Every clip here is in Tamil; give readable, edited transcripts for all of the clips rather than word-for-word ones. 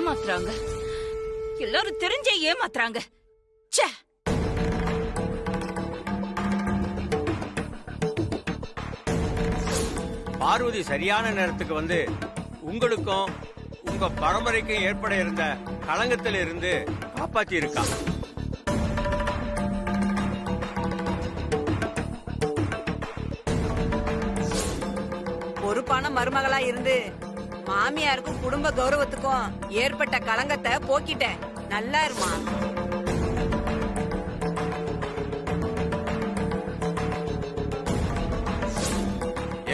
ஏமாத்துறாங்க. எல்லாரும் தெரிஞ்சே ஏமாத்துறாங்க. ச்சே. பார்வதி சரியான நேரத்துக்கு வந்து உங்களுக்கும் உங்க பரம்பரைக்கும் ஏற்பட இருந்த களங்கத்தில் இருந்து காப்பாத்தி இருக்கா. பொறுப்பான மருமகளா இருந்து மாமியாருக்கும் குடும்ப கௌரவத்துக்கும் ஏற்பட்ட களங்கத்தை போக்கிட்டேன். நல்லா இருமா.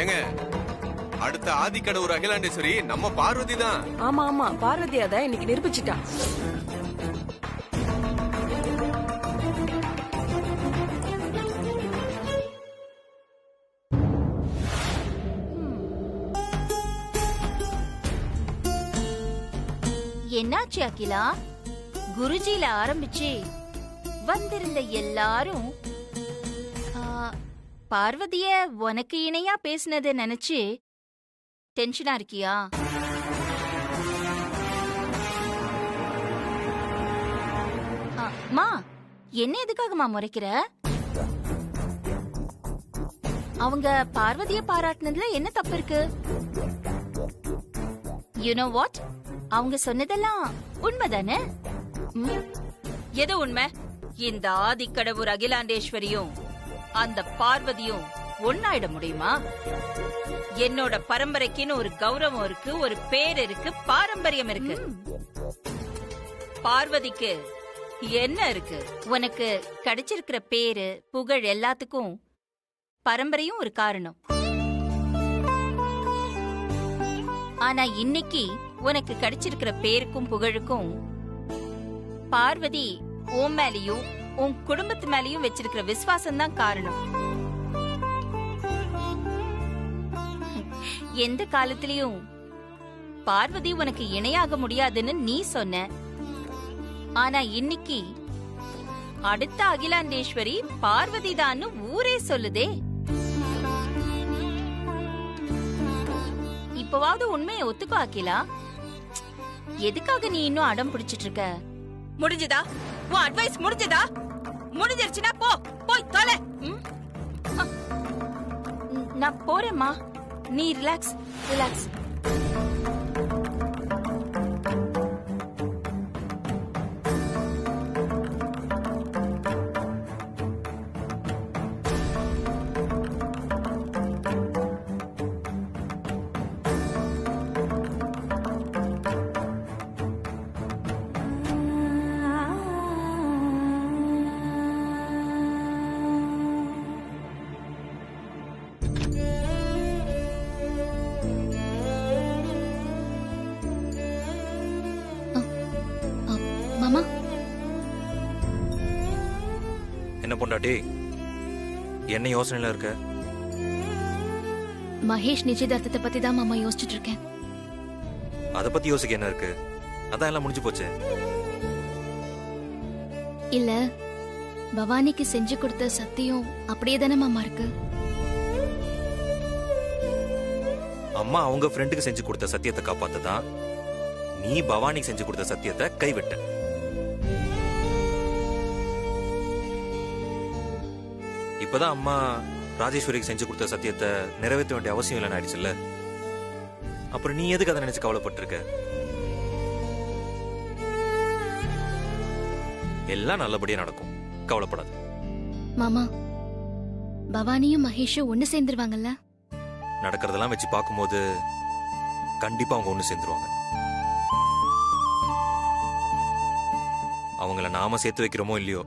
ஏங்க, அடுத்த ஆதிக்கடவுர் அகிலாண்டேஸ்வரி நம்ம பார்வதி தான். ஆமா ஆமா, பார்வதி அத இன்னைக்கு நிரூபிச்சிட்டா. என்னாச்சு அகிலா? குருஜில ஆரம்பிச்சு வந்திருந்த எல்லாரும் பார்வதிய உனக்கு இணையா பேசினதை நினைச்சு டென்ஷனா இருக்கியா? மா, என்ன எதுக்காகமா முறைக்கிற? அவங்க பார்வதிய பாராட்டினதுல என்ன தப்பு இருக்கு? You know what? அவங்க சொன்னதெல்லாம் உண்மைதானே? எது உண்மை? இந்த ஆதிக்கடவுர் அகிலாண்டேஸ்வரியும் அந்த பார்வதியும் ஒன்னாயிட முடியுமா? என்னோட பரம்பரைக்குன்னு ஒரு கௌரவம் இருக்கு, ஒரு பேர் இருக்கு, பாரம்பரியம் இருக்கு. பார்வதிக்கு என்ன இருக்கு? உனக்கு கிடைச்சிருக்கிற பேரு புகழ் எல்லாத்துக்கும் பரம்பரையும் ஒரு காரணம். ஆனா இன்னைக்கு உனக்கு கிடைச்சிருக்கிற பேருக்கும் புகழுக்கும் பார்வதி உன் மேலையும் உன் குடும்பத்து மேலையும் வச்சிருக்கிற விசுவாசம் தான் காரணம். எந்த காலத்திலயும் பார்வதி உனக்கு இணையாக முடியாதுன்னு நீ சொன்ன. ஆனா இன்னைக்கு அடுத்த அகிலாண்டேஸ்வரி பார்வதி தான் ஊரே சொல்லுதே. இப்பவாவது உண்மையை ஒத்துக்கோ அகிலா. எதுக்காக நீ இன்னும் அடம் பிடிச்சிட்டு இருக்க? முடிஞ்சதா? உன் அட்வைஸ் முடிஞ்சதா? முடிஞ்சிருச்சுனா போ, போய் தொலை. நான் போறேம்மா, நீ ரிலாக்ஸ் ரிலாக்ஸ். என்ன பொண்டாட்டி, என்ன யோசனையில இருக்க? மகேஷ் நிச்சயதார்த்தத்தை பத்தி தான் மாமா யோசிச்சுட்டு இருக்கேன். அத பத்தி யோசிக்க என்ன இருக்கு? அதான் எல்லாம் முடிஞ்சு போச்சு. இல்ல, பவானிக்கு செஞ்சு கொடுத்த சத்தியம் அப்படியே தானே மாமா இருக்கு. அம்மா அவங்க ஃப்ரெண்டுக்கு செஞ்சு கொடுத்த சத்தியத்தை காப்பாத்ததான் நீ பவானிக்கு செஞ்சு கொடுத்த சத்தியத்தை கைவிட்ட. இப்பதான் அம்மா ராஜேஸ்வரிக்கு செஞ்சு கொடுத்த சத்தியத்தை நிறைவேற்ற வேண்டிய அவசியம் இல்லைன்னு ஆயிடுச்சுல்ல. அப்புறம் நீ எதுக்கு அதை நினைச்சு கவலைப்பட்டிருக்க? எல்லாம் நல்லபடியா நடக்கும், கவலைப்படாது. மாமா, பவானியும் மகேஷும் ஒண்ணு சேர்ந்துருவாங்கல்ல? நடக்கிறதெல்லாம் வச்சு பார்க்கும்போது கண்டிப்பா அவங்க ஒண்ணு சேர்ந்துருவாங்க. அவங்கள நாம சேர்த்து வைக்கிறோமோ இல்லையோ,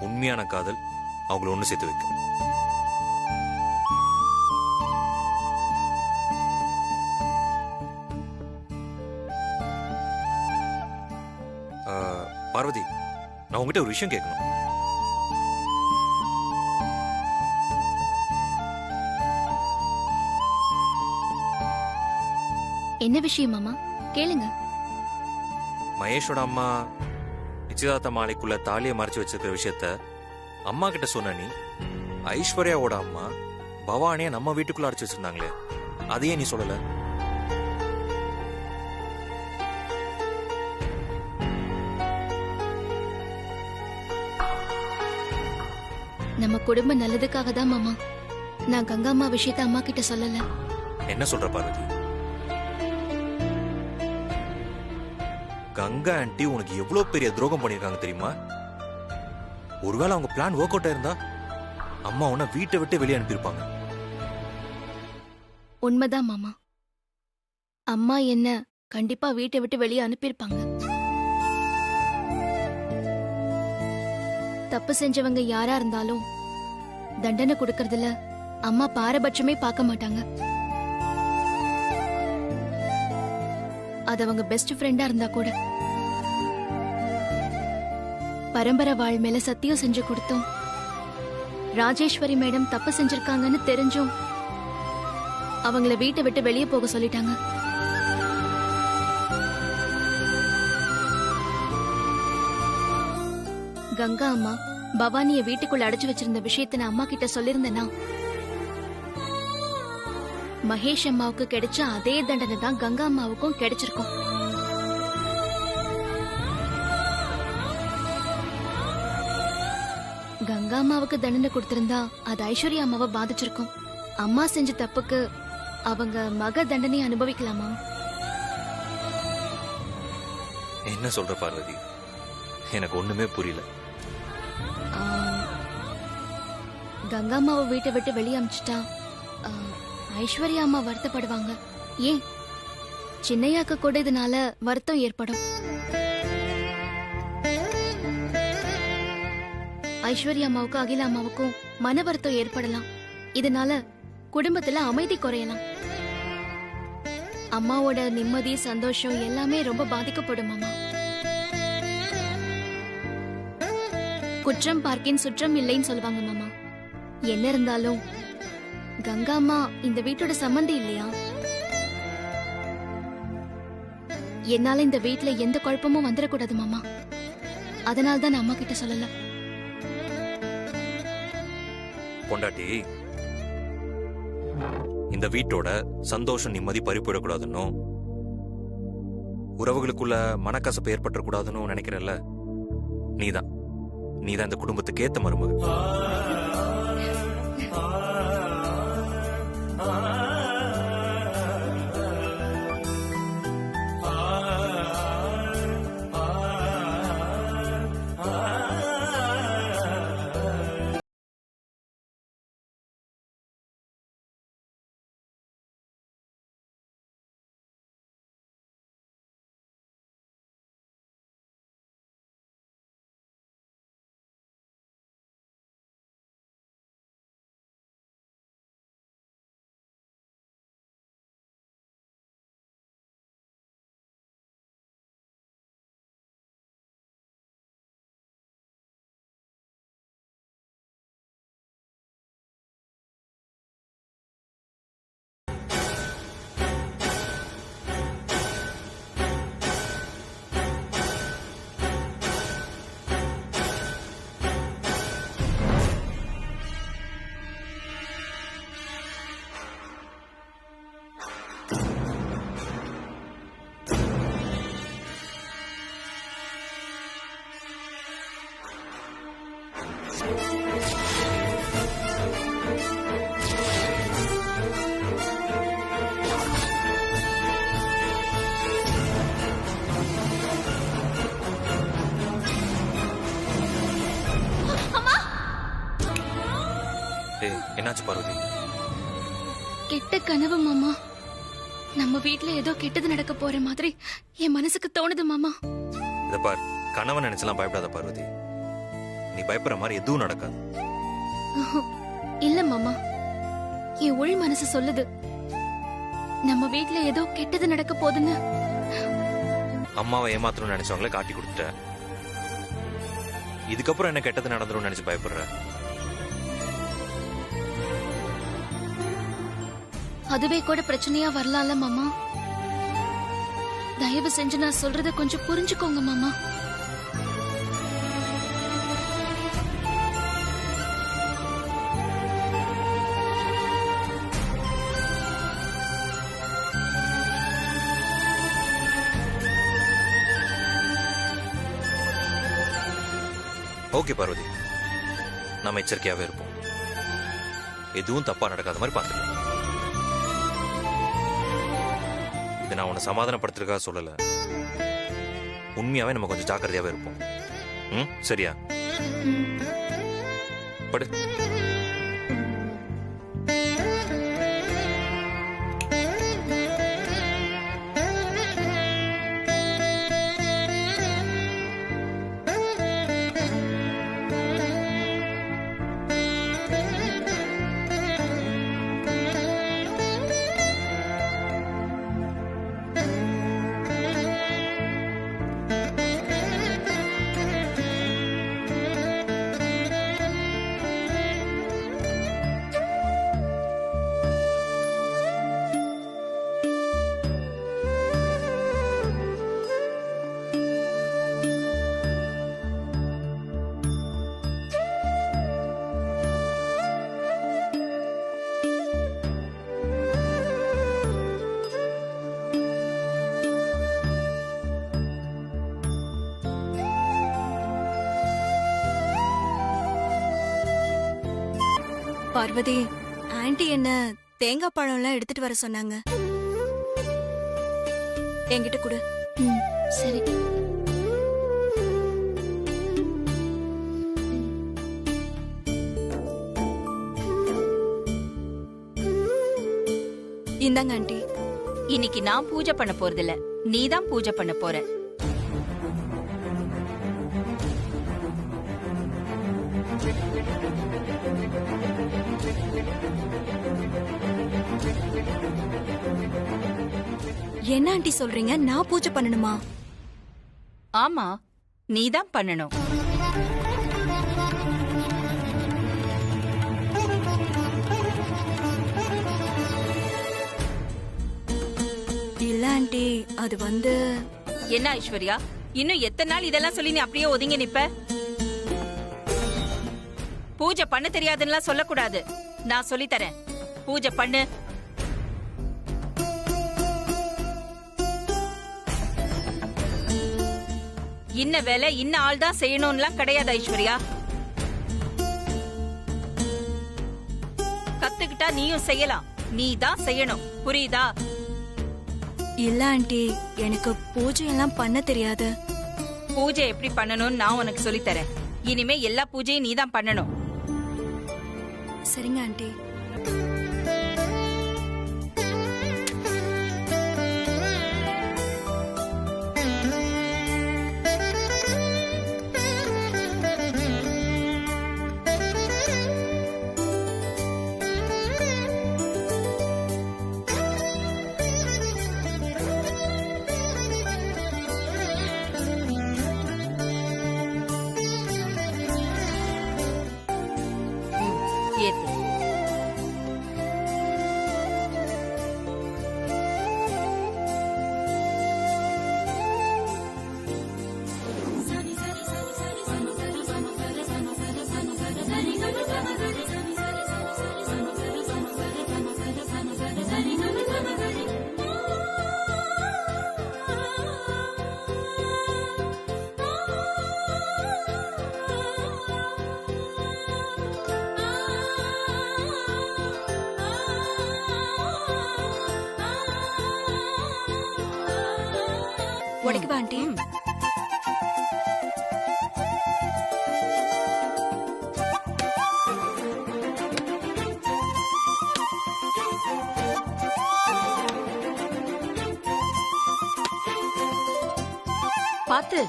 உண்மையான காதல் அவங்கள ஒண்ணு சேர்த்து வைக்கும். பார்வதி, நான் உங்ககிட்ட ஒரு விஷயம் கேட்கணும். என்ன விஷயம் மாமா? கேளுங்க. மகேஷோட அம்மா நிச்சயதார்த்த மாலைக்குள்ள தாலியை மறைச்சு வச்சிருக்கிற விஷயத்த அம்மா கிட்ட சொன்ன நீ, ஐஸ்வர்யாவோட அம்மா பவானிய நம்ம வீட்டுக்குள்ள அடைச்சு வச்சிருந்தாங்களே, அதையே நீ சொல்லல? நம்ம குடும்ப நல்லதுக்காக தான் மாமா நான் கங்கா அம்மா விஷயத்த அம்மா கிட்ட சொல்லல. என்ன சொல்ற பார்வதி? கங்கா ஆண்டி உனக்கு எவ்வளவு பெரிய துரோகம் பண்ணிருக்காங்க தெரியுமா? ஒருவேளை அவங்க பிளான் ஒர்க் அவுட் ஆயிருந்தா அம்மா உன்னை வீட்டை விட்டு வெளியே அனுப்பியிருப்பாங்க. உண்மைதான் மாமா. அம்மா என்ன கண்டிப்பா வீட்டை விட்டு வெளியே அனுப்பியிருப்பாங்க. தப்பு செஞ்சவங்க யாரா இருந்தாலும் தண்டனை கொடுக்கறதுல அம்மா பாரபட்சமே பார்க்க மாட்டாங்க. அது அவங்க பெஸ்ட் ஃப்ரெண்டா இருந்தா கூட. பரம்பரை வாழ் மேல சத்தியம் செஞ்சு கொடுத்தோம். ராஜேஸ்வரி மேடம் தப்பு செஞ்சிருக்காங்கன்னு தெரிஞ்சும் அவங்கள வீட்டை விட்டு வெளியே போக சொல்லிட்டாங்க. கங்கா அம்மா பவானிய வீட்டுக்குள்ள அடைச்சு வச்சிருந்த விஷயத்தை நான் அம்மா கிட்ட சொல்லிருந்தேனா மகேஷ் அம்மாவுக்கு கிடைச்ச அதே தண்டனை தான் கங்கா அம்மாவுக்கும் கிடைச்சிருக்கும். கங்கா அம்மாவுக்கு தண்டனை கொடுத்திருந்தா அது ஐஸ்வர்யா அம்மாவை பாதிச்சிருக்கும். அம்மா செஞ்ச தப்புக்கு அவங்க மக தண்டனை அனுபவிக்கலாமா? என்ன சொல்ற பார்வதி? எனக்கு ஒண்ணுமே புரியல. கங்கா அம்மாவை வீட்டை விட்டு வெளியே அமிச்சிட்டா ஐஸ்வர்யா அம்மா வருத்தப்படுவாங்க. ஏன் சின்னையாக்கு கூட இதனால வருத்தம் ஏற்படும். ஐஸ்வர்யா அம்மாவுக்கும் அகிலா அம்மாவுக்கும் மன வருத்தம் ஏற்படலாம். இதனால குடும்பத்துல அமைதி குறையலாம். அம்மாவோட நிம்மதி சந்தோஷம் எல்லாமே ரொம்ப பாதிக்கப்படும். அம்மா குற்றம் பார்க்கின் சுற்றம் இல்லைன்னு சொல்லுவாங்க மாமா. என்ன இருந்தாலும் கங்கா அம்மா இந்த வீட்டோட சம்பந்தி இல்லையா? என்னால இந்த வீட்டுல எந்த குழப்பமும் வந்துடக்கூடாது மாமா. அதனால்தான் நான் அம்மா கிட்ட சொல்லல. பொண்டாட்டி, இந்த வீட்டோட சந்தோஷம் நிம்மதி பறிப்போடக்கூடாதுன்னு, உறவுகளுக்குள்ள மனக்கசப்பு ஏற்பட்டக்கூடாதுன்னு நினைக்கிறல்ல, நீதான் இந்த குடும்பத்துக்கு ஏத்த மருமக. என்னாச்சு பார்வதி? கெட்ட கனவு மாமா. நம்ம வீட்டுல ஏதோ கெட்டது நடக்க போற மாதிரி என் மனசுக்கு தோணுது மாமா. இத பார், கனவை நினைச்சலாம் பயப்படாத பார்வதி. நீ பயப்படுற மாதிரி எதுவும் நடக்காது. இல்ல மாமா, என் உள் மனசு சொல்லுது நம்ம வீட்டுல ஏதோ கெட்டது நடக்க போகுதுன்னு. அம்மாவை ஏமாத்தணும்னு நினைச்சவங்கள காட்டி கொடுத்துட்ட. இதுக்கப்புறம் என்ன கெட்டது நடந்துரும் நினைச்சு பயப்படுற? அதுவே கூட பிரச்சனையா வரலாம்ல மாமா. தயவு செஞ்சு நான் சொல்றத கொஞ்சம் புரிஞ்சுக்கோங்க மாமா. ஓகே பார்வதி, நாம எச்சரிக்கையாவே இருப்போம். எதுவும் தப்பா நடக்காத மாதிரி பார்த்துக்கலாம். இதை நான் உன்னை சமாதானப்படுத்துறதுக்காக சொல்லல. உண்மையாவே நம்ம கொஞ்சம் ஜாக்கிரதையாவே இருப்போம். ம், சரியா? படு. பார்வதி, ஆன்ட்டி என்ன தேங்காய் பழம் எல்லாம் எடுத்துட்டு வர சொன்னாங்க. என்கிட்ட கொடு. ம், சரி. இந்தாங்க ஆன்ட்டி. இன்னைக்கு நான் பூஜை பண்ண போறதில்ல, நீதான் பூஜை பண்ண போற. என்ன ஆன்ட்டி சொல்றீங்க? நான் பூஜை பண்ணணுமா? ஆமா, நீதான் பண்ணணும். இல்ல ஆன்ட்டி, அது வந்து என்ன ஐஸ்வர்யா, இன்னும் எத்தனை நாள் இதெல்லாம் சொல்லி நீ அப்படியே ஒதுங்கி நிப்ப? பூஜை பண்ண தெரியாதுன்னு சொல்லக்கூடாது. நான் சொல்லி தரேன், பூஜை பண்ணு. இன்ன வேலை இன்ன ஆள் தான் செய்யணும்லாம் கிடையாது ஐஸ்வர்யா. கத்துக்கிட்டா நீயும் செய்யலாம், நீ தான் செய்யணும், புரியுதா? இல்ல ஆன்ட்டி, எனக்கு பூஜை எல்லாம் பண்ண தெரியாது. பூஜை எப்படி பண்ணணும்னு நான் உனக்கு சொல்லி தரேன். இனிமே எல்லா பூஜையும் நீ தான் பண்ணணும். சரிங்க ஆன்ட்டி. ஏத்து. உடைக்குவா ஆன்ட்டி? பாத்து.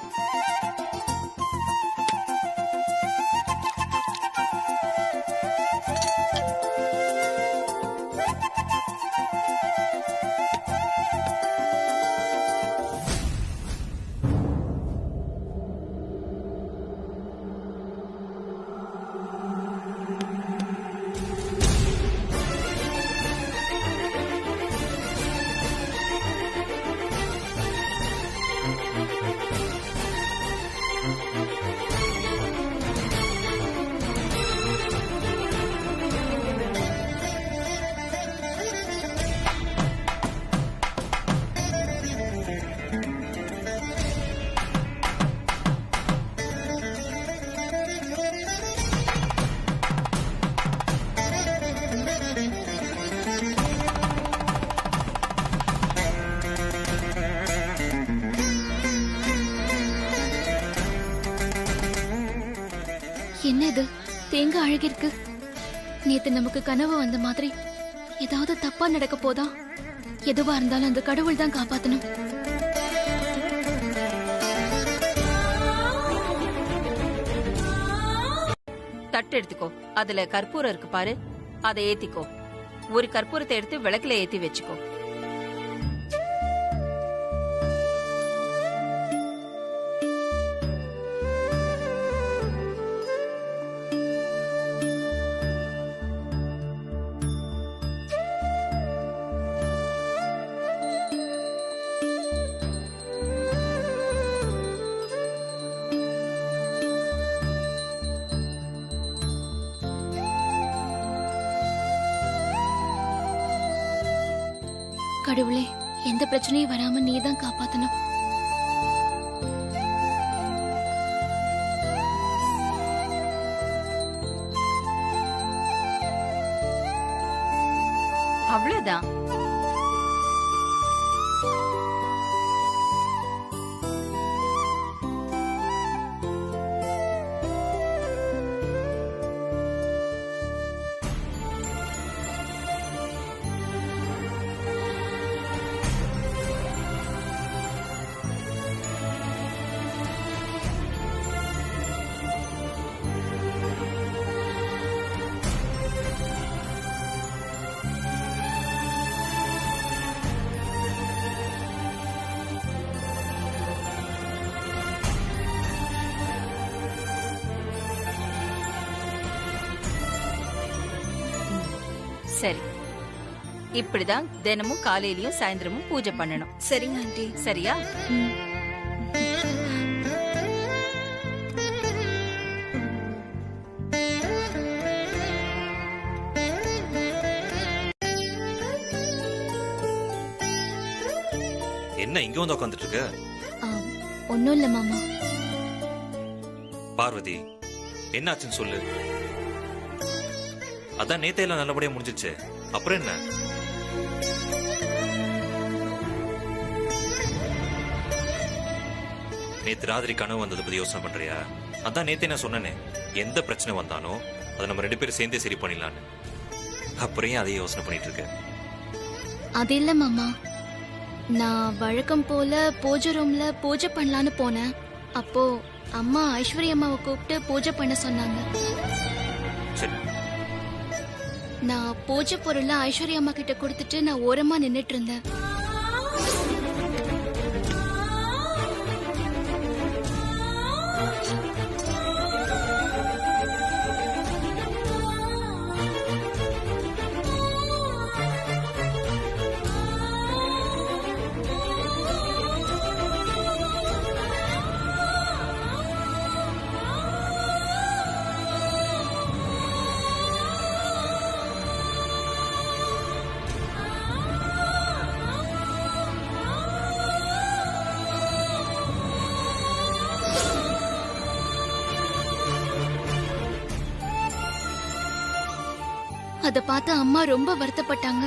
என்ன இது தேங்காய் அழகிருக்கு. நேத்து நமக்கு கனவு வந்த மாதிரி ஏதாவது தப்பா நடக்க போதா? எதுவா இருந்தாலும் அந்த கடவுள் தான் காப்பாத்தணும். தட்டு எடுத்துக்கோ, அதுல கற்பூரம் இருக்கு பாரு, அதை ஏத்திக்கோ. ஒரு கற்பூரத்தை எடுத்து விளக்குல ஏத்தி வச்சுக்கோ. கடவுளே, எந்த பிரச்சனையும் வராம நீ தான் காப்பாத்தணும். அவ்வளவுதான். சரி, இப்படிதான் தினமும் காலையிலயும் சாயந்தரமும் பூஜை பண்ணணும். சரிங்க ஆண்டி. சரியா? என்ன இங்க வந்து உட்காந்துட்டு இருக்க? ஒன்னும் இல்ல மாமா. பார்வதி, என்னாச்சுன்னு சொல்லு. அதான் நேத்தையெல்லாம் நல்லபடியா முடிஞ்சிச்சு, அப்புறம் என்ன? நேத்து ராத்திரி கனவு வந்ததை பத்தி யோசனை பண்றியா? அதான் நேத்தே நான் சொன்னேனே, எந்த பிரச்சனை வந்தாலும் அதை நம்ம 2 பேரும் சேர்ந்தே சரி பண்ணிடலான்னு. அப்புறம் ஏன் அதே யோசனை பண்ணிட்டு இருக்க? அது இல்ல மாமா, நான் வழக்கம் போல பூஜை ரூம்ல பூஜை பண்ணலான்னு போனேன். அப்போ அம்மா ஐஸ்வர்யா அம்மாவை கூப்பிட்டு பூஜை பண்ண சொன்னாங்க. சரி, நான் பூஜை பொருளை ஐஸ்வர்யா அம்மா கிட்ட கொடுத்துட்டு நான் ஓரமா நின்னுட்டு இருந்தேன். அத பார்த்து அம்மா ரொம்ப வருத்தப்பட்டாங்க.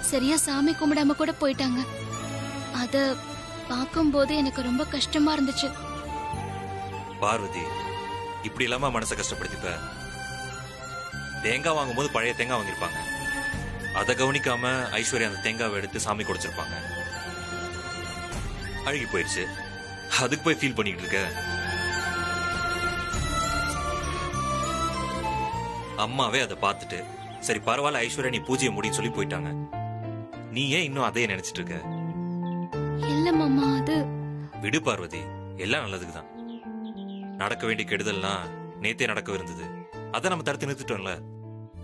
சரியா சாமி கும்பிடாம கூட போயிட்டாங்க. அத பார்க்கும்போது எனக்கு ரொம்ப கஷ்டமா இருந்துச்சு. பார்வதி, இப்படி இல்லாம மனசை கஷ்டப்படுத்திப்ப. தேங்காய் வாங்கும்போது பழைய தேங்காய் வாங்கியிருப்பாங்க, அதை கவனிக்காம ஐஸ்வர்யா அந்த தேங்காவை எடுத்து சாமி கொடுத்திருப்பாங்க. அழுகி போயிடுச்சு, அதுக்கு போய் ஃபீல் பண்ணிட்டு இருக்க. அம்மாவே அதை பார்த்துட்டு சரி பரவாயில்ல ஐஸ்வர்யா நீ பூஜையை முடின்னு சொல்லி போயிட்டாங்க. நீ ஏன் இன்னும் அதையே நினைச்சிட்டு இருக்க? இல்ல மாமா, அது விடு பார்வதி, எல்லாம் நல்லதுக்கு தான். நடக்க வேண்டிய கெடுதல்லாம் நேத்தே நடக்க இருந்தது, அதை நம்ம தடுத்து நிறுத்திட்டோம்ல.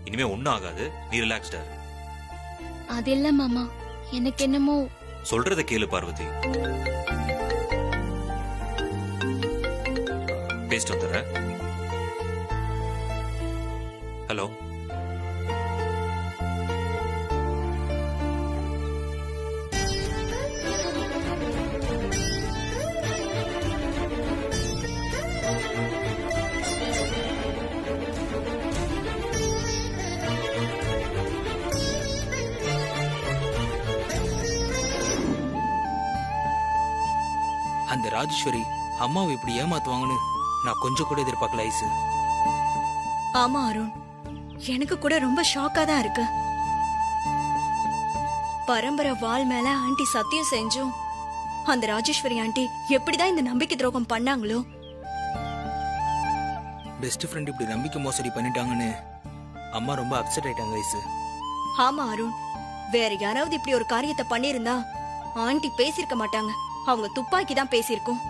இனிமே ஒன்னும் ஆகாது, நீ ரிலாக்ஸ்டா. அது இல்ல மாமா, எனக்கு என்னமோ. சொல்றத கேளு பார்வதி, பேசிட்டு வந்துடுறேன். ஹலோ, அந்த ராஜேஸ்வரி அம்மாவை இப்படி ஏமாத்துவாங்கன்னு நான் கொஞ்சம் கூட எதிர்பார்க்கல ஐசு. ஆமா அருண், எனக்கு கூட ரொம்ப ஷாக்கா தான் இருக்கு. பரம்பரை வாள் மேல ஆண்டி சத்தியம் செஞ்சும் அந்த ராஜேஸ்வரி ஆண்டி எப்படிதான் இந்த நம்பிக்கை துரோகம் பண்ணாங்களோ. பெஸ்ட் ஃப்ரெண்ட் இப்படி நம்பிக்கை மோசடி பண்ணிட்டாங்கன்னு அம்மா ரொம்ப அப்செட் ஆயிட்டாங்க ஐசு. ஆமா அருண், வேற யாராவது இப்படி ஒரு காரியத்தை பண்ணிருந்தா ஆண்டி பேசிருக்க மாட்டாங்க. அவங்க துப்பாக்கி தான் பேசியிருக்கும்.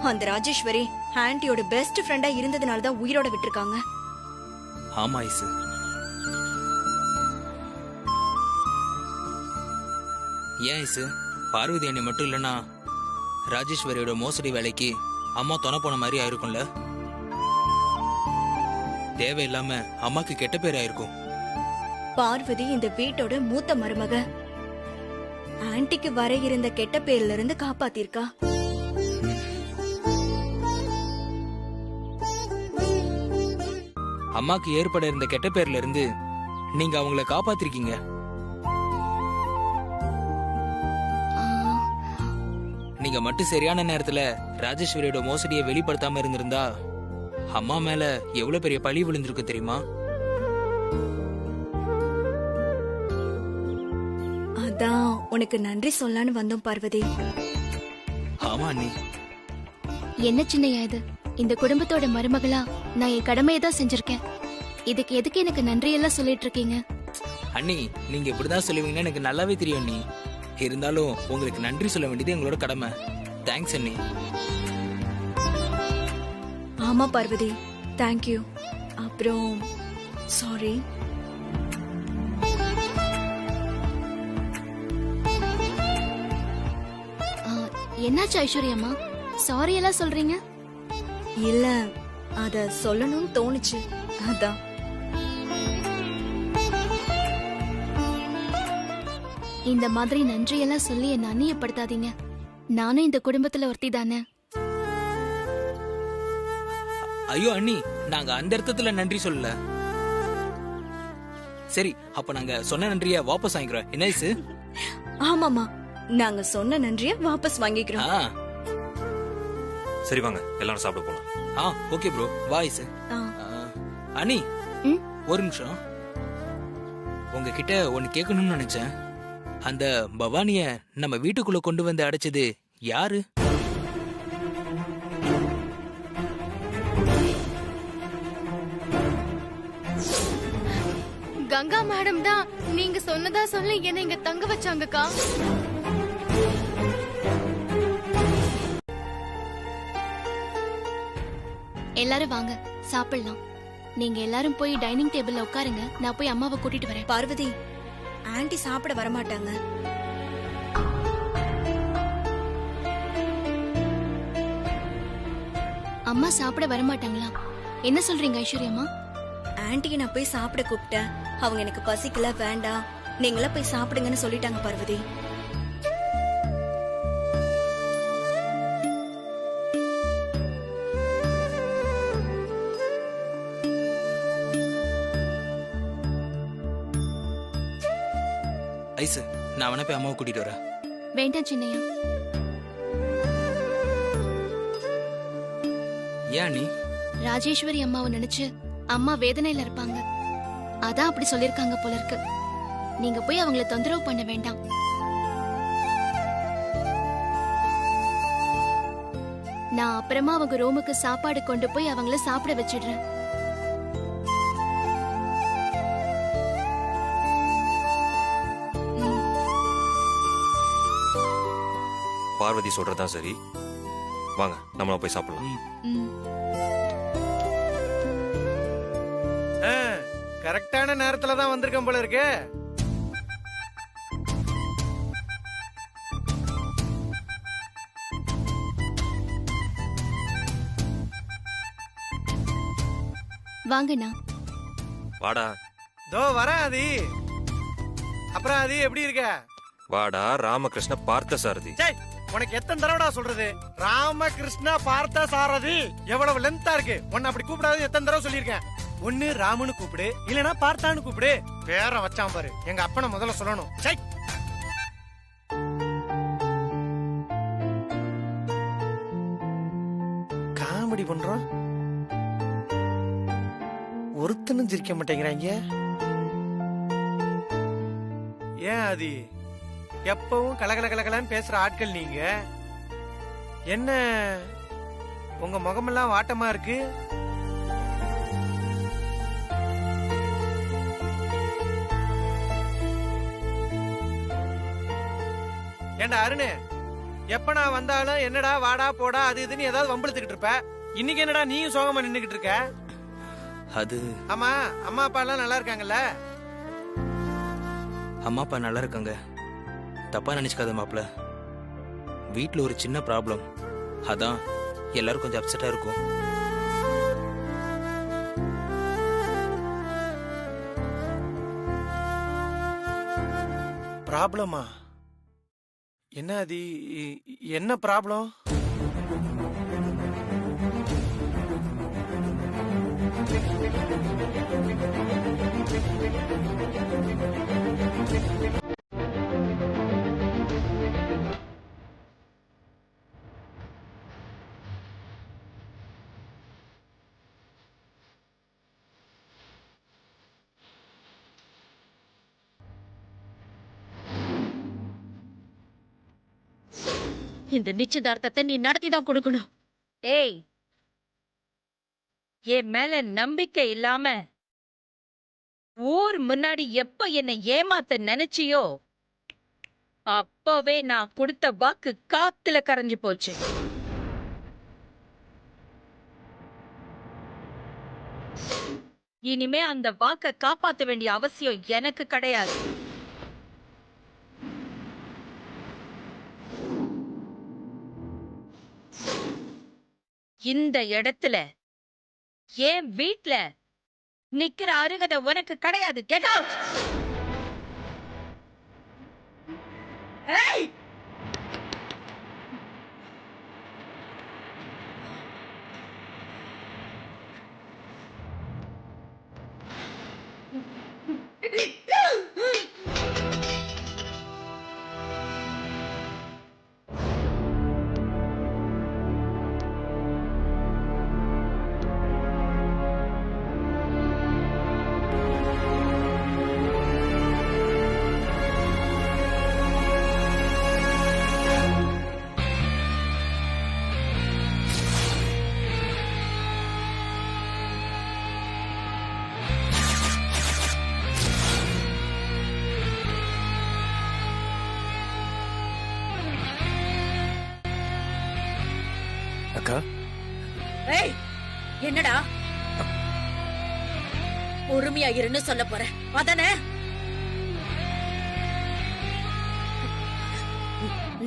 அந்த ராஜேஸ்வரி ஆண்டியோட பெஸ்ட் ஃப்ரெண்டா இருந்ததுனால தான் உயிரோட விட்டுருக்காங்க. ஆமா ஐசு. ஏன் ஐசு, பார்வதி அண்ணி மட்டும் இல்லைன்னா ராஜேஸ்வரியோட மோசடி வேலைக்கு அம்மா துணை போன மாதிரி ஆயிருக்கும்ல. தேவையில்லாம அம்மாக்கு கெட்ட பேர் ஆயிருக்கும். பார்வதி இந்த வீட்டோட மூத்த மருமக. ஆன்ட்டிக்கு வர இருந்த கெட்ட பேர்ல இருந்து காப்பாத்திருக்கா. அம்மாக்கு ஏற்பட இருந்த கெட்ட பேர்ல இருந்து நீங்க அவங்கள காப்பாத்திருக்கீங்க. நீங்க மட்டும் சரியான நேரத்துல ராஜேஸ்வரியோட மோசடியை வெளிப்படுத்தாம இருந்திருந்தா அம்மா மேல எவ்வளவு பெரிய பழி விழுந்திருக்கு தெரியுமா? அதான் உனக்கு நன்றி சொல்லலான்னு வந்தோம் பார்வதி. ஆமா அண்ணி. என்ன சின்னையா இது? இந்த குடும்பத்தோட மருமகளா நான் என் கடமையை தான் செஞ்சிருக்கேன். இதுக்கு எதுக்கு எனக்கு நன்றி எல்லாம் சொல்லிட்டு இருக்கீங்க? அண்ணி, நீங்க இப்படிதான் சொல்லுவீங்கன்னு எனக்கு நல்லாவே தெரியும் அண்ணி. இருந்தாலும் உங்களுக்கு நன்றி சொல்ல வேண்டியது எங்களோட கடமை. தேங்க்ஸ் அண்ணி. ஆமா பார்வதி, தேங்க்யூ. அப்புறம் சாரி. என்னாச்சு ஐஸ்வர்யம்மா, சாரி எல்லாம் சொல்றீங்க? இல்ல, அத சொல்லணும்னு தோணுச்சு, அதான். இந்த மாதிரி நன்றி எல்லாம் சொல்லி என்ன அந்நியப்படுத்தாதீங்க. நானும் இந்த குடும்பத்துல ஒருத்தி தானே. ஐயோ அண்ணி, நாங்க அந்த அர்த்தத்துல நன்றி சொல்லல. சரி, அப்ப நாங்க சொன்ன நன்றிய வாபஸ் வாங்கிக்கிறோம். என்ன ஐசு? ஆமாமா, நாங்க சொன்ன நன்றிய வாபஸ் வாங்கிக்கிறோம். சரி வாங்க, எல்லாரும் சாப்பிட போலாம். ஓகே ப்ரோ, வா ஐசு. அண்ணி, ஒரு நிமிஷம். உங்ககிட்ட ஒன்னு கேட்கணும்னு நினைச்சேன். அந்த பவானிய நம்ம வீட்டுக்குள்ள கொண்டு வந்து அடைச்சது யாரு? கங்கா மேடம் தான். நீங்க சொன்னதா சொல்லி என்ன இங்க தங்க வச்சாங்கக்கா. எல்லாரும் வாங்க சாப்பிடலாம். நீங்க எல்லாரும் போய் டைனிங் டேபிள்ல உட்காருங்க. நான் போய் அம்மாவை கூட்டிட்டு வரேன். பார்வதி, ஆன்ட்டி சாப்பிட வரமாட்டாங்க. அம்மா சாப்பிட வரமாட்டாங்களா? என்ன சொல்றீங்க ஐஸ்வர்யம்மா? ஆன்ட்டியை நான் போய் சாப்பிட கூப்பிட்டேன். அவங்க எனக்கு பசிக்கல, வேண்டாம், நீங்களா போய் சாப்பிடுங்கன்னு சொல்லிட்டாங்க பார்வதி. ஐசு, நான் அவனை போய் அம்மாவை கூட்டிட்டு வரேன். வேண்டாம் சின்னையா. ஏன் நீ? ராஜேஸ்வரி அம்மாவை நினைச்சு அம்மா வேதனையில இருப்பாங்க. அதான் அப்படி சொல்லிருக்காங்க போல இருக்கு. நீங்க போய் அவங்கள தொந்தரவு பண்ண வேண்டாம். நான் அப்புறமா அவங்க ரூமுக்கு சாப்பாடு கொண்டு போய் அவங்கள சாப்பிட வச்சிடுறேன். பார்வதி சொல்றதா சரி, வாங்க நம்மள போய் சாப்பிடலாம். கரெக்டான நேரத்துல தான் வந்திருக்கேன் போல இருக்கு. வாங்கண்ணா. வாடா. தோ வரேன் ஆதி. அப்புறம் ஆதி எப்படி இருக்க? வாடா ராமகிருஷ்ண பார்த்த சாரதி. உனக்கு எத்தனை தடவைடா சொல்றது? ராமகிருஷ்ணா பார்த்த சாரதி எவ்வளவு லென்த்தா இருக்கு. உன்னை அப்படி கூப்பிடாது எத்தனை தடவை சொல்லியிருக்கேன். ஒண்ணு ராமுன்னு கூப்பிடு, இல்லனா பார்த்தான்னு கூப்பிடு. பேர வச்சான் பாரு, எங்க அப்பனை முதல்ல சொல்லணும். காமெடி பண்றோம். ஒருத்தனும் சிரிக்க மாட்டேங்கிறாங்க. ஏன் ஆதி, எப்பவும் கலகல கலகலன்னு பேசுற ஆட்கள் நீங்க, என்ன உங்க முகமெல்லாம் வாட்டமா இருக்கு? ஏண்டா அருணு, எப்ப நான் வந்தாலும் என்னடா வாடா போடா அது இதுன்னு ஏதாவது வம்பிழுத்துக்கிட்டு இருப்ப. இன்னைக்கு என்னடா நீயும் சோகமா நின்னுகிட்டு இருக்க? அது ஆமா, அம்மா அப்பா எல்லாம் நல்லா இருக்காங்கல்ல? அம்மா அப்பா நல்லா இருக்காங்க. தப்பா நினைச்சுக்காத மாப்ள. வீட்ல ஒரு சின்ன ப்ராப்ளம், அதான் எல்லாரும் கொஞ்சம் அப்செட்டா இருக்கும். ப்ராப்ளமா? என்ன அது, என்ன ப்ராப்ளம்? இந்த நிச்சயதார்த்தத்தை நீ நடத்திதான் கொடுக்கணும். ஏய், என் மேல நம்பிக்கை இல்லாம ஊர் முன்னாடி எப்ப என்னை ஏமாத்த நினைச்சியோ அப்பவே நான் கொடுத்த வாக்கு காத்துல கரைஞ்சு போச்சு. இனிமே அந்த வாக்க காப்பாத்த வேண்டிய அவசியம் எனக்கு கிடையாது. இந்த இடத்துல என் வீட்ல நிக்கிற அருகதை உனக்கு கிடையாது. Get out. ஏய், அக்கா, ஏய், என்னடா பொறுமையா இருன்னு சொல்ல போற அதானே?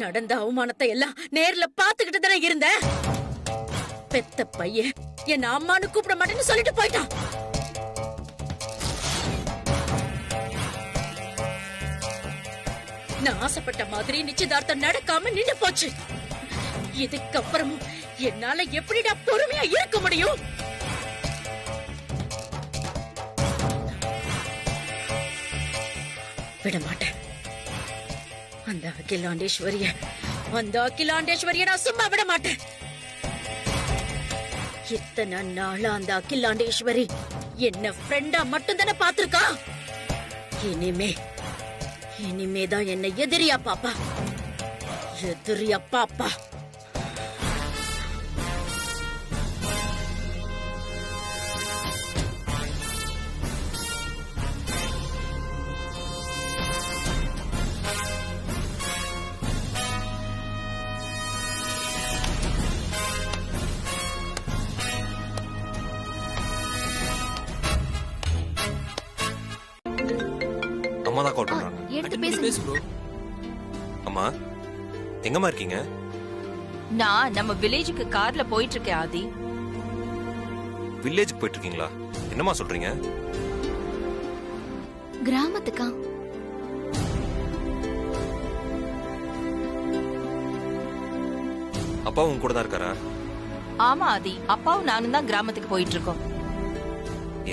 நடந்த அவமானத்தை எல்லாம் நேர்ல பாத்துக்கிட்டு தானே இருந்த. பெத்த பையன் என்ன அம்மானு கூப்பிட மாட்டேன்னு சொல்லிட்டு போயிட்டான். நான் ஆசைப்பட்ட மாதிரி நிச்சயதார்த்தம் நடக்காம நின்னு போச்சு. இதுக்கப்புறமும் என்னால எப்படிடா பொறுமையா இருக்க முடியும்? விட மாட்டேன். அந்த அகிலாண்டேஸ்வரிய நான் சும்மா விட மாட்டேன். இத்தனை நாளா அந்த அகிலாண்டேஸ்வரி என்ன ஃப்ரெண்டா மட்டும் தானே பாத்திருக்கா. இனிமேதான் என்ன எதிரியா பாப்பா. எதிரியா பாப்பா. அம்மா தான் கால் பண்றாங்க. எடுத்து அட்டெண்ட் பண்ணி பேசு bro. அம்மா, எங்கம்மா இருக்கீங்க? நான் நம்ம வில்லேஜுக்கு கார்ல போயிட்டு இருக்கேன் ஆதி. வில்லேஜுக்கு போயிட்டு இருக்கீங்களா? என்னம்மா சொல்றீங்க? கிராமத்துக்கா? அப்பாவும் கூட தான் இருக்காரா? ஆமா ஆதி, அப்பாவும் நானும் தான் கிராமத்துக்கு போயிட்டு இருக்கோம்.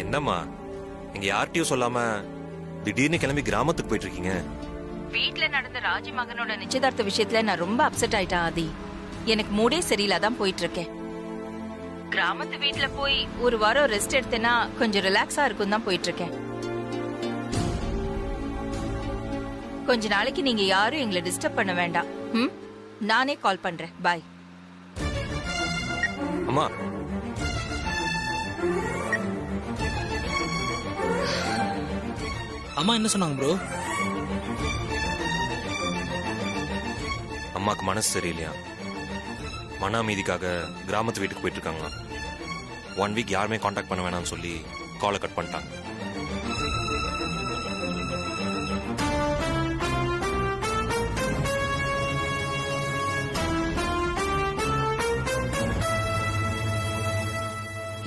என்னம்மா, நீங்க யார்கிட்டயும் சொல்லாம திடீர்னு கிளம்பி கிராமத்துக்கு போயிட்டு இருக்கீங்க? வீட்ல நடந்த ராஜி மகனோட நிச்சயதார்த்த விஷயத்துல நான் ரொம்ப அப்செட் ஆயிட்டேன் ஆதி. எனக்கு மூடே சரியில்லாதான் போயிட்டு இருக்கேன். கிராமத்து வீட்ல போய் ஒரு வாரம் ரெஸ்ட் எடுத்தேன்னா கொஞ்சம் ரிலாக்ஸா இருக்கும் தான் போயிட்டு இருக்கேன். கொஞ்ச நாளைக்கு நீங்க யாரும் எங்களை டிஸ்டர்ப் பண்ண வேண்டாம். நானே கால் பண்றேன். பாய். அம்மா, அம்மா என்ன சொன்னாங்க ப்ரோ? அம்மாக்கு மனசு சரியில்லையா, மன அமைதிக்காக கிராமத்து வீட்டுக்கு போயிட்டு இருக்காங்களா. 1 வீக் யாருமே காண்டாக்ட் பண்ண வேணாம்னு சொல்லி காலை கட் பண்ணிட்டாங்க.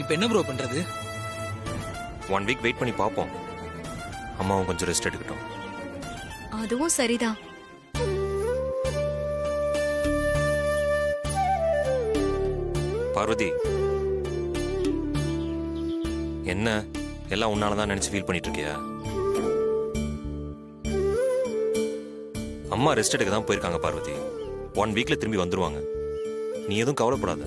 இப்ப என்ன ப்ரோ பண்றது? 1 வீக் வெயிட் பண்ணி பார்ப்போம். அம்மாவும் கொஞ்சம் ரெஸ்ட் எடுக்கட்டும். அதுவும் சரிதான். பார்வதி, என்ன எல்லாம் உன்னாலதான் நினைச்சு ஃபீல் பண்ணிட்டு இருக்கியா? அம்மா ரெஸ்ட் எடுக்க தான் போயிருக்காங்க பார்வதி. 1 வீக்ல திரும்பி வந்துருவாங்க. நீ எதுவும் கவலைப்படாத.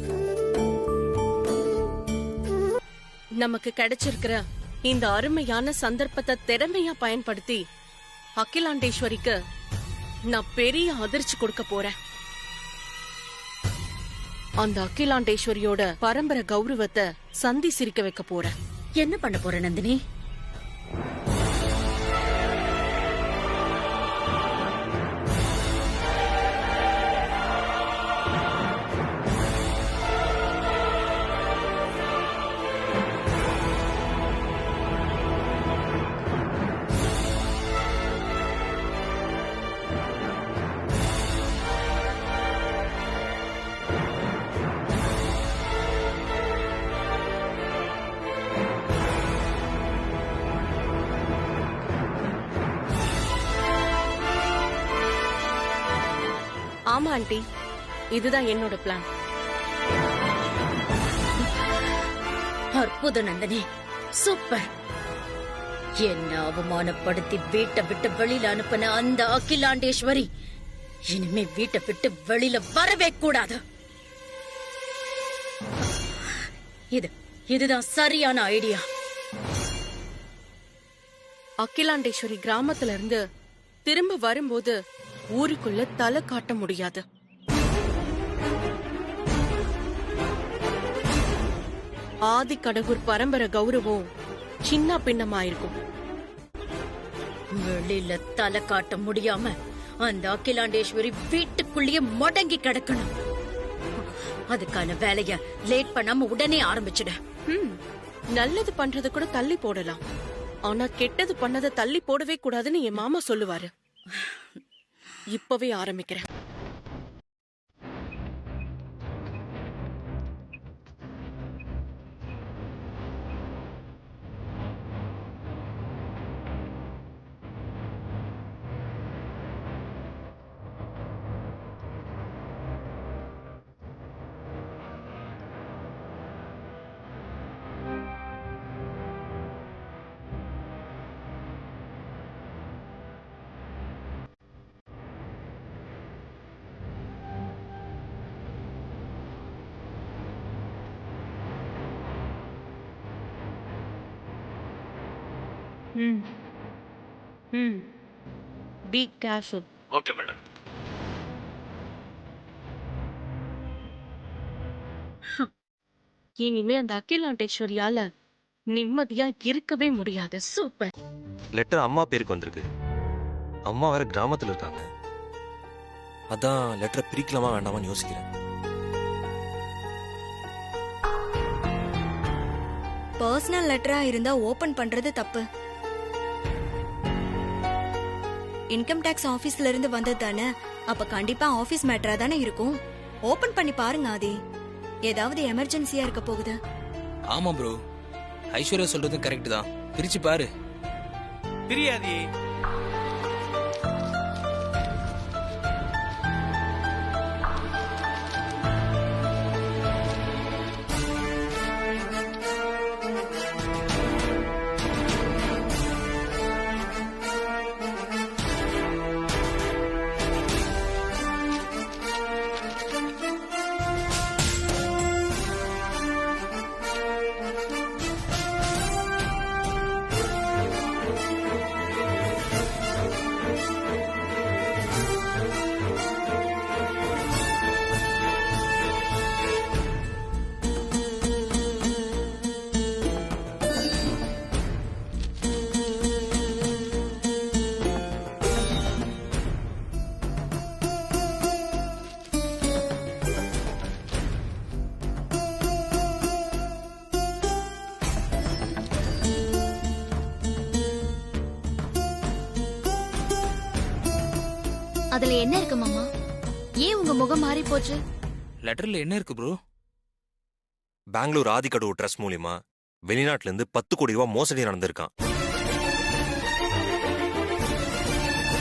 நமக்கு கிடைச்சிருக்கிற இந்த அருமையான சந்தர்ப்பத்தை திறமையா பயன்படுத்தி அகிலாண்டேஸ்வரிக்கு நான் பெரிய அதிர்ச்சி கொடுக்க போறேன். அந்த அகிலாண்டேஸ்வரியோட பரம்பரை கௌரவத்தை சந்தி சிரிக்க வைக்க போறேன். என்ன பண்ண போற நந்தினி? ஆமா ஆண்டி, இதுதான் என்னோட பிளான். அற்புத நந்தினி, சூப்பர். என்ன அவமானப்படுத்தி வீட்டை விட்டு வெளியில அனுப்பின அந்த அகிலாண்டேஸ்வரி இனிமே வீட்டை விட்டு வெளியில வரவே கூடாது. இதுதான் சரியான ஐடியா. அகிலாண்டேஸ்வரி கிராமத்துல இருந்து திரும்ப வரும்போது ஊருக்குள்ள தலை காட்ட முடியாது. ஆதிக்கடவுர் பரம்பரை கௌரவம் சின்ன பின்னமாயிருக்கும். வெளியில தலை காட்ட முடியாம அந்த அகிலாண்டேஸ்வரி வீட்டுக்குள்ளேயே முடங்கி கிடக்கணும். அதுக்கான வேலைய லேட் பண்ணாம உடனே ஆரம்பிச்சிட. நல்லது பண்றது கூட தள்ளி போடலாம், ஆனா கெட்டது பண்ணதை தள்ளி போடவே கூடாதுன்னு என் மாமா சொல்லுவாரு. இப்பவே ஆரம்பிக்கிறேன். Be careful. Okay madam. இனிமே அந்த அகிலாண்டேஸ்வரியால நிம்மதியா இருக்கவே முடியாது. சூப்பர். லெட்டர் அம்மா பேருக்கு வந்திருக்கு. அம்மா வேற கிராமத்துல இருக்காங்க. அதான் லெட்டரை பிரிக்கலாமா வேண்டாமான்னு யோசிக்கிறேன். பர்சனல் லெட்டரா இருந்தா ஓபன் பண்றது தப்பு. இன்கம் டாக்ஸ் ஆபீஸ்ல இருந்து வந்தது தானே, அப்ப கண்டிப்பா ஆபீஸ் மேட்டரா தானே இருக்கும். ஓபன் பண்ணி பாருங்க ஆதி, ஏதாவது எமர்ஜென்சியா இருக்க போகுது. ஆமா ப்ரோ, ஐஸ்வர்யா சொல்றதும் கரெக்ட் தான். பிரிச்சு பாரு. பிரியாதி. அதுல என்ன இருக்கு மாமா? ஏன் உங்க முகம் மாறி போச்சு? லெட்டர்ல என்ன இருக்கு ப்ரோ? பெங்களூர் ஆதிக்கடவு ட்ரஸ்ட் மூலியமா வெளிநாட்டுல இருந்து 10 கோடி ரூபாய் மோசடி நடந்திருக்கான்.